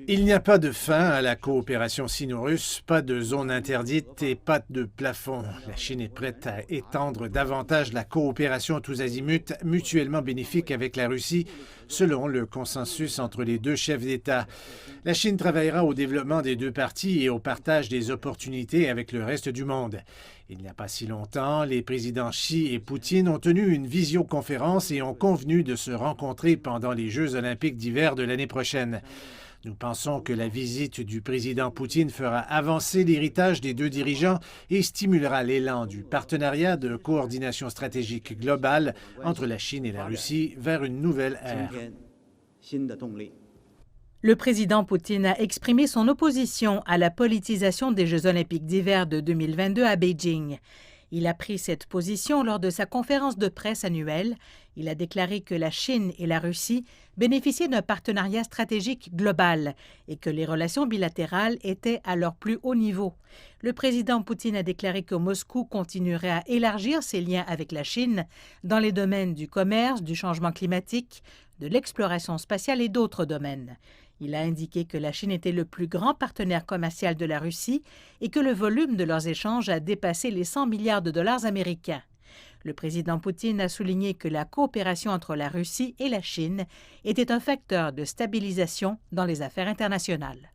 Il n'y a pas de fin à la coopération sino-russe, pas de zone interdite et pas de plafond. La Chine est prête à étendre davantage la coopération tous azimuts, mutuellement bénéfique avec la Russie, selon le consensus entre les deux chefs d'État. La Chine travaillera au développement des deux parties et au partage des opportunités avec le reste du monde. Il n'y a pas si longtemps, les présidents Xi et Poutine ont tenu une visioconférence et ont convenu de se rencontrer pendant les Jeux olympiques d'hiver de l'année prochaine. Nous pensons que la visite du président Poutine fera avancer l'héritage des deux dirigeants et stimulera l'élan du partenariat de coordination stratégique globale entre la Chine et la Russie vers une nouvelle ère. Le président Poutine a exprimé son opposition à la politisation des Jeux olympiques d'hiver de 2022 à Beijing. Il a pris cette position lors de sa conférence de presse annuelle. Il a déclaré que la Chine et la Russie bénéficiaient d'un partenariat stratégique global et que les relations bilatérales étaient à leur plus haut niveau. Le président Poutine a déclaré que Moscou continuerait à élargir ses liens avec la Chine dans les domaines du commerce, du changement climatique, de l'exploration spatiale et d'autres domaines. Il a indiqué que la Chine était le plus grand partenaire commercial de la Russie et que le volume de leurs échanges a dépassé les 100 milliards de dollars américains. Le président Poutine a souligné que la coopération entre la Russie et la Chine était un facteur de stabilisation dans les affaires internationales.